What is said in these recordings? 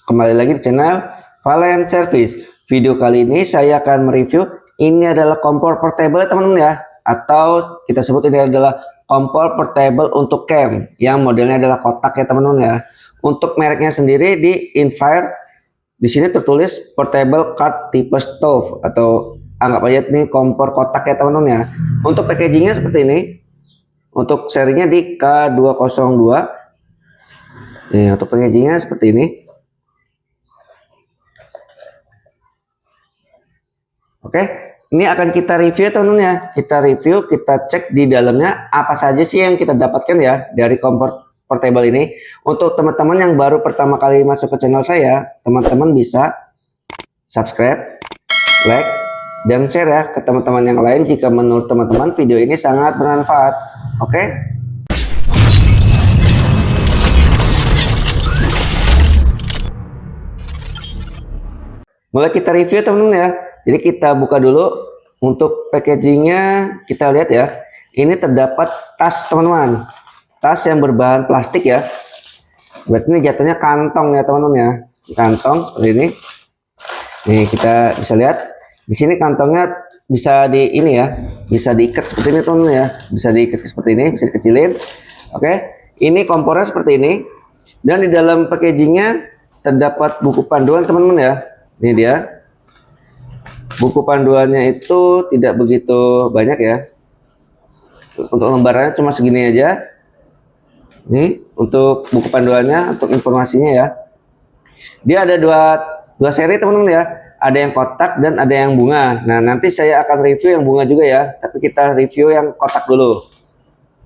Kembali lagi di channel Valiant Service. Video kali ini saya akan mereview, ini adalah kompor portable teman-teman ya, atau kita sebut ini adalah kompor portable untuk camp yang modelnya adalah kotak ya teman-teman ya. Untuk mereknya sendiri di Infire, di sini tertulis portable cart tipe stove, atau anggap aja ini kompor kotak ya teman-teman ya. Untuk packagingnya seperti ini. Untuk serinya di K202. Nih, untuk packagingnya seperti ini. Oke, ini akan kita review teman-teman ya. Kita review, kita cek di dalamnya apa saja sih yang kita dapatkan ya dari kompor portable ini. Untuk teman-teman yang baru pertama kali masuk ke channel saya, teman-teman bisa subscribe, like, dan share ya ke teman-teman yang lain jika menurut teman-teman video ini sangat bermanfaat. Oke. Mulai kita review teman-teman ya. Jadi kita buka dulu. Untuk packagingnya kita lihat ya. Ini terdapat tas teman-teman. Tas yang berbahan plastik ya. Berarti ini jatuhnya kantong ya teman-teman ya. Kantong seperti ini. Nih kita bisa lihat. Di sini kantongnya bisa di ini ya. Bisa diikat seperti ini teman-teman ya. Bisa diikat seperti ini. Bisa dikecilin. Oke. Ini kompornya seperti ini. Dan di dalam packagingnya terdapat buku panduan teman-teman ya. Ini dia. Buku panduannya itu tidak begitu banyak ya. Untuk lembarannya cuma segini aja. Ini untuk buku panduannya, untuk informasinya ya. Dia ada dua seri teman-teman ya. Ada yang kotak dan ada yang bunga. Nah, nanti saya akan review yang bunga juga ya. Tapi kita review yang kotak dulu.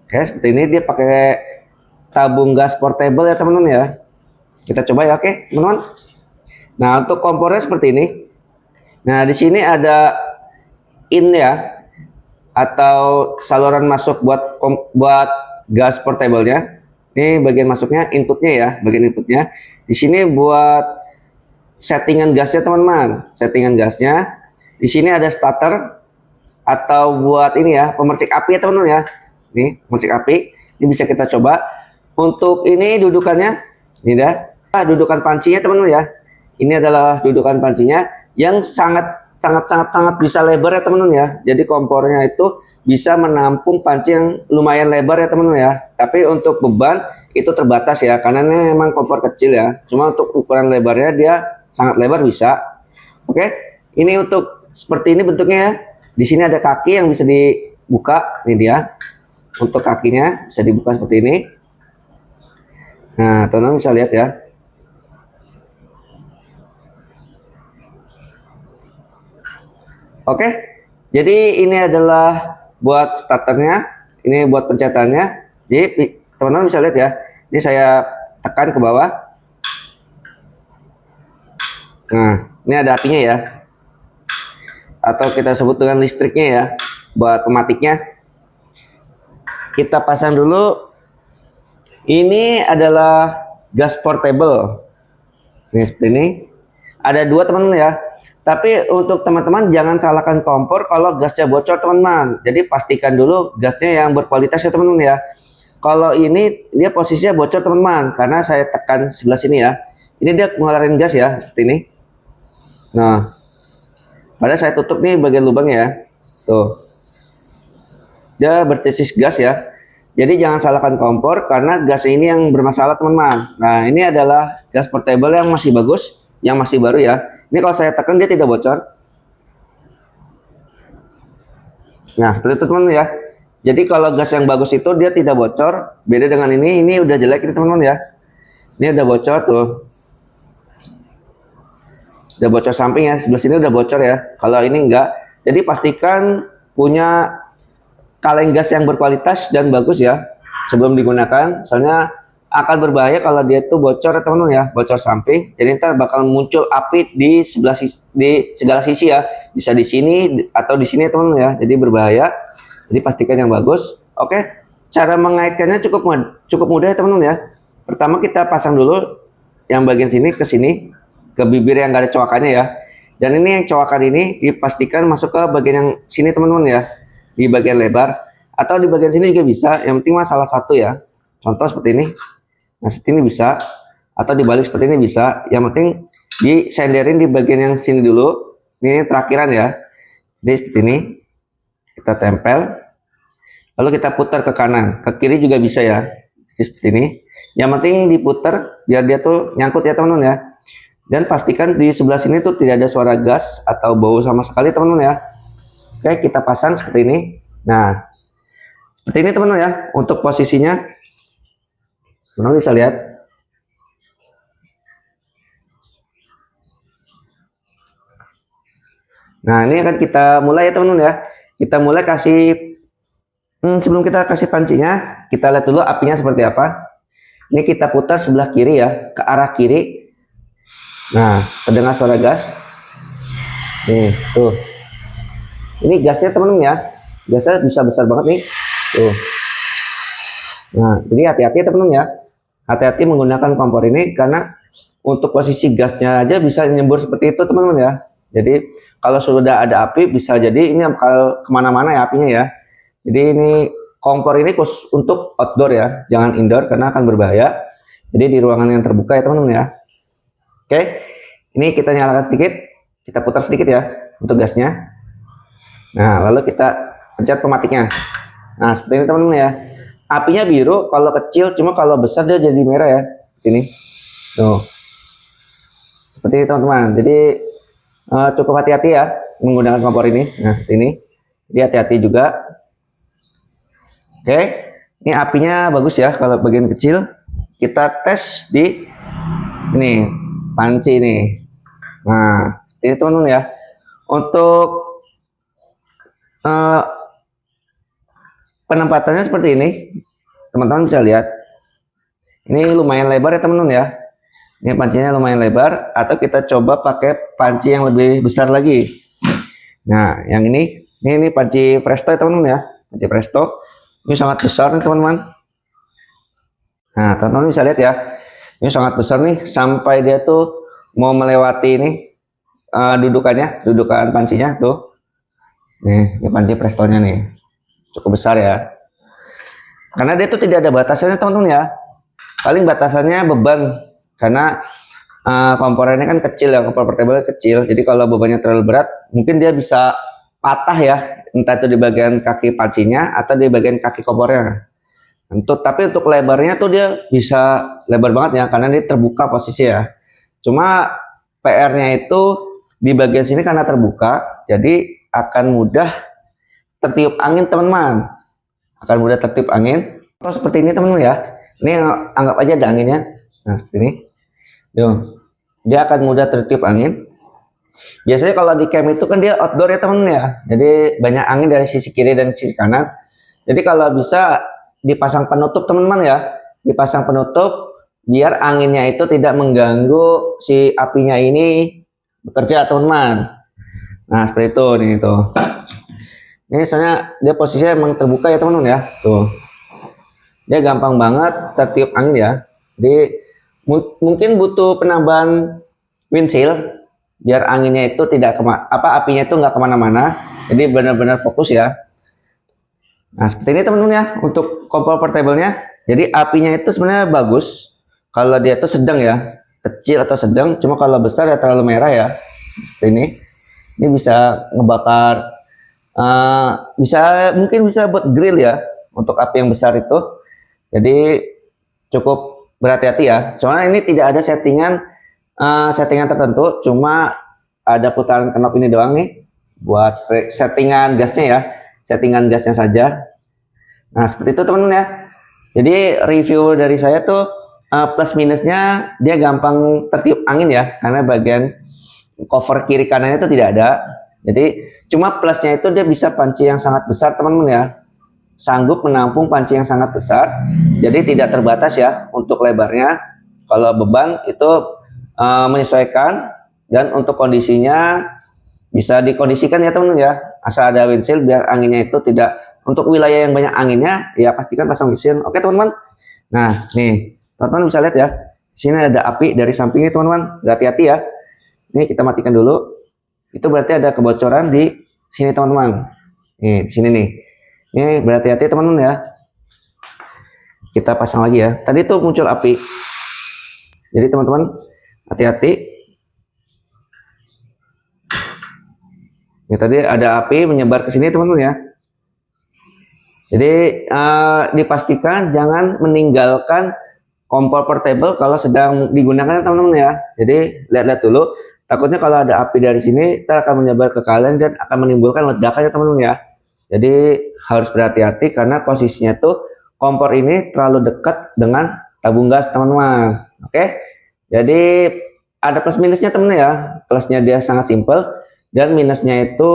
Oke, seperti ini dia pakai tabung gas portable ya teman-teman ya. Kita coba ya, oke teman-teman. Nah, untuk kompornya seperti ini. Nah, di sini ada in ya, atau saluran masuk buat gas portable-nya. Ini bagian masuknya, inputnya ya, bagian inputnya. Di sini buat settingan gasnya teman-teman, settingan gasnya. Di sini ada starter atau buat ini ya, pemercik api ya teman-teman ya. Nih, pemercik api. Ini bisa kita coba. Untuk ini dudukannya, ini dah. Dudukan pancinya teman-teman ya. Ini adalah dudukan pancinya yang sangat bisa lebar ya teman-teman ya. Jadi kompornya itu bisa menampung panci yang lumayan lebar ya teman-teman ya. Tapi untuk beban itu terbatas ya, karena ini memang kompor kecil ya. Cuma untuk ukuran lebarnya dia sangat lebar bisa. Oke, ini untuk seperti ini bentuknya ya. Di sini ada kaki yang bisa dibuka. Ini dia. Untuk kakinya bisa dibuka seperti ini. Nah, teman-teman bisa lihat ya. Oke, jadi ini adalah buat starternya, ini buat pencetannya. Jadi teman-teman bisa lihat ya, ini saya tekan ke bawah. Nah, ini ada apinya ya, atau kita sebut dengan listriknya ya, buat pematiknya. Kita pasang dulu. Ini adalah gas portable. Ini seperti ini. Ada dua teman-teman ya. Tapi untuk teman-teman jangan salahkan kompor kalau gasnya bocor teman-teman. Jadi pastikan dulu gasnya yang berkualitas ya teman-teman ya. Kalau ini dia posisinya bocor teman-teman, karena saya tekan sebelah sini ya. Ini dia mengeluarkan gas ya seperti ini. Nah, padahal saya tutup nih bagian lubangnya ya. Tuh. Dia bertesis gas ya. Jadi jangan salahkan kompor karena gas ini yang bermasalah teman-teman. Nah, ini adalah gas portable yang masih bagus, yang masih baru ya. Ini kalau saya tekan dia tidak bocor. Nah, seperti itu teman-teman ya. Jadi kalau gas yang bagus itu dia tidak bocor. Beda dengan ini udah jelek ini teman-teman ya. Ini udah bocor tuh. Udah bocor samping ya. Sebelah sini udah bocor ya. Kalau ini enggak. Jadi pastikan punya kaleng gas yang berkualitas dan bagus ya sebelum digunakan. Soalnya akan berbahaya kalau dia itu bocor ya teman-teman ya, bocor samping. Jadi ntar bakal muncul api di segala sisi ya, bisa di sini atau di sini teman-teman ya. Jadi berbahaya. Jadi pastikan yang bagus. Oke, cara mengaitkannya cukup mudah ya teman-teman ya. Pertama kita pasang dulu yang bagian sini ke sini, ke bibir yang gak ada coakannya ya. Dan ini yang coakan ini dipastikan masuk ke bagian yang sini teman-teman ya, di bagian lebar atau di bagian sini juga bisa. Yang penting mah salah satu ya. Contoh seperti ini. Nah, seperti ini bisa. atau dibalik seperti ini bisa. Yang penting disenderin di bagian yang sini dulu. Ini terakhiran ya. Jadi seperti ini kita tempel, lalu kita putar ke kanan, ke kiri juga bisa ya. Jadi seperti ini. Yang penting diputar biar dia tuh nyangkut ya teman-teman ya. Dan pastikan di sebelah sini tuh tidak ada suara gas atau bau sama sekali teman-teman ya. Oke, kita pasang seperti ini. Nah, seperti ini teman-teman ya. Untuk posisinya, teman-teman bisa lihat. Nah, ini akan kita mulai ya teman-teman ya. Kita mulai kasih, sebelum kita kasih pancinya, kita lihat dulu apinya seperti apa. Ini kita putar sebelah kiri ya, ke arah kiri. Nah, terdengar suara gas. Nih, tuh. Ini gasnya teman-teman ya. Gasnya bisa besar banget nih. Tuh. Nah, jadi hati-hati teman-teman ya. Hati-hati menggunakan kompor ini karena untuk posisi gasnya aja bisa nyembur seperti itu teman-teman ya. Jadi kalau sudah ada api bisa jadi ini bakal kemana-mana ya apinya ya. Jadi ini kompor ini khusus untuk outdoor ya, jangan indoor karena akan berbahaya. Jadi di ruangan yang terbuka ya teman-teman ya. Oke, ini kita nyalakan sedikit, kita putar sedikit ya untuk gasnya. Nah, lalu kita pencet pematiknya. Nah, seperti ini teman-teman ya. Apinya biru kalau kecil, cuma kalau besar dia jadi merah ya. Ini, tuh, seperti ini teman-teman. Jadi cukup hati-hati ya menggunakan kompor ini. Nah, seperti ini. Jadi hati-hati juga. Oke, ini apinya bagus ya kalau bagian kecil. Kita tes di ini panci ini. Nah, ini teman-teman ya. Untuk penempatannya seperti ini, teman-teman bisa lihat. Ini lumayan lebar ya teman-teman ya. Ini pancinya lumayan lebar. Atau kita coba pakai panci yang lebih besar lagi. Nah, yang ini panci presto ya teman-teman ya. Panci presto. Ini sangat besar nih teman-teman. Nah, teman-teman bisa lihat ya. Ini sangat besar nih, sampai dia tuh mau melewati ini dudukan pancinya tuh. Nih, ini panci prestonya nih, cukup besar ya. Karena dia tuh tidak ada batasannya teman-teman ya. Paling batasannya beban, karena kompor ini kan kecil ya, kompor portable kecil. Jadi kalau bebannya terlalu berat, mungkin dia bisa patah ya, entah itu di bagian kaki pancinya atau di bagian kaki kompornya. Tapi untuk lebarnya tuh dia bisa lebar banget ya, karena dia terbuka posisi ya. Cuma PR-nya itu di bagian sini karena terbuka, jadi akan mudah tertiup angin teman-teman. Akan mudah tertiup angin. Kalau seperti ini teman-teman ya. Ini anggap aja ada anginnya. Nah, seperti ini. Dia akan mudah tertiup angin. Biasanya kalau di camp itu kan dia outdoor ya teman-teman ya. Jadi banyak angin dari sisi kiri dan sisi kanan. Jadi kalau bisa dipasang penutup teman-teman ya, dipasang penutup biar anginnya itu tidak mengganggu si apinya ini bekerja teman-teman. Nah, seperti itu nih tuh. Ini soalnya dia posisinya emang terbuka ya teman-teman ya. Tuh. Dia gampang banget tertiup angin ya. Jadi mungkin butuh penambahan windshield biar anginnya itu tidak apinya itu nggak kemana-mana. Jadi benar-benar fokus ya. Nah, seperti ini teman-teman ya untuk kompor portable-nya. Jadi apinya itu sebenarnya bagus kalau dia itu sedang ya, kecil atau sedang. Cuma kalau besar ya terlalu merah ya. Seperti ini. Ini bisa ngebakar, mungkin bisa buat grill ya untuk api yang besar itu. Jadi cukup berhati-hati ya. Soalnya ini tidak ada settingan tertentu, cuma ada putaran knob ini doang nih buat settingan gasnya ya. Settingan gasnya saja. Nah, seperti itu teman-teman ya. Jadi review dari saya tuh plus minusnya dia gampang tertiup angin ya, karena bagian cover kiri kanannya itu tidak ada. Jadi cuma plusnya itu dia bisa panci yang sangat besar teman-teman ya. Sanggup menampung panci yang sangat besar. Jadi tidak terbatas ya untuk lebarnya. Kalau beban itu menyesuaikan, dan untuk kondisinya bisa dikondisikan ya teman-teman ya. Asal ada windshield biar anginnya itu tidak, untuk wilayah yang banyak anginnya ya pastikan pasang windshield. Oke teman-teman. Nah, nih teman-teman bisa lihat ya. Di sini ada api dari sampingnya teman-teman. Hati-hati ya. Ini kita matikan dulu. Itu berarti ada kebocoran di sini teman-teman. Nih, di sini nih. Ini berhati-hati teman-teman ya. Kita pasang lagi ya. Tadi tuh muncul api. Jadi teman-teman hati-hati. Ya, tadi ada api menyebar ke sini teman-teman ya. Jadi dipastikan jangan meninggalkan kompor portable kalau sedang digunakan teman-teman ya. Jadi lihat-lihat dulu. Takutnya kalau ada api dari sini akan menyebar ke kalian dan akan menimbulkan ledakan ya teman-teman ya. Jadi harus berhati-hati karena posisinya tuh kompor ini terlalu dekat dengan tabung gas teman-teman. Oke. Jadi ada plus minusnya teman-teman ya. Plusnya dia sangat simpel dan minusnya itu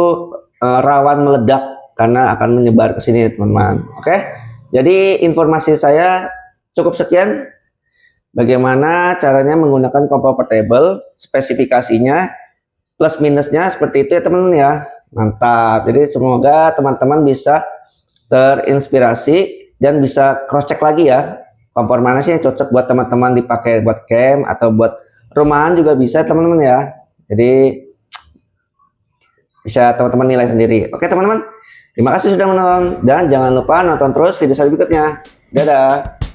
rawan meledak karena akan menyebar ke sini teman-teman. Oke. Jadi informasi saya cukup sekian. Bagaimana caranya menggunakan kompor portable, spesifikasinya, plus minusnya seperti itu ya teman-teman ya. Mantap. Jadi semoga teman-teman bisa terinspirasi dan bisa cross check lagi ya. Kompor mana sih yang cocok buat teman-teman dipakai buat camp atau buat rumahan juga bisa teman-teman ya. Jadi bisa teman-teman nilai sendiri. Oke teman-teman. Terima kasih sudah menonton dan jangan lupa nonton terus video saya berikutnya. Dadah.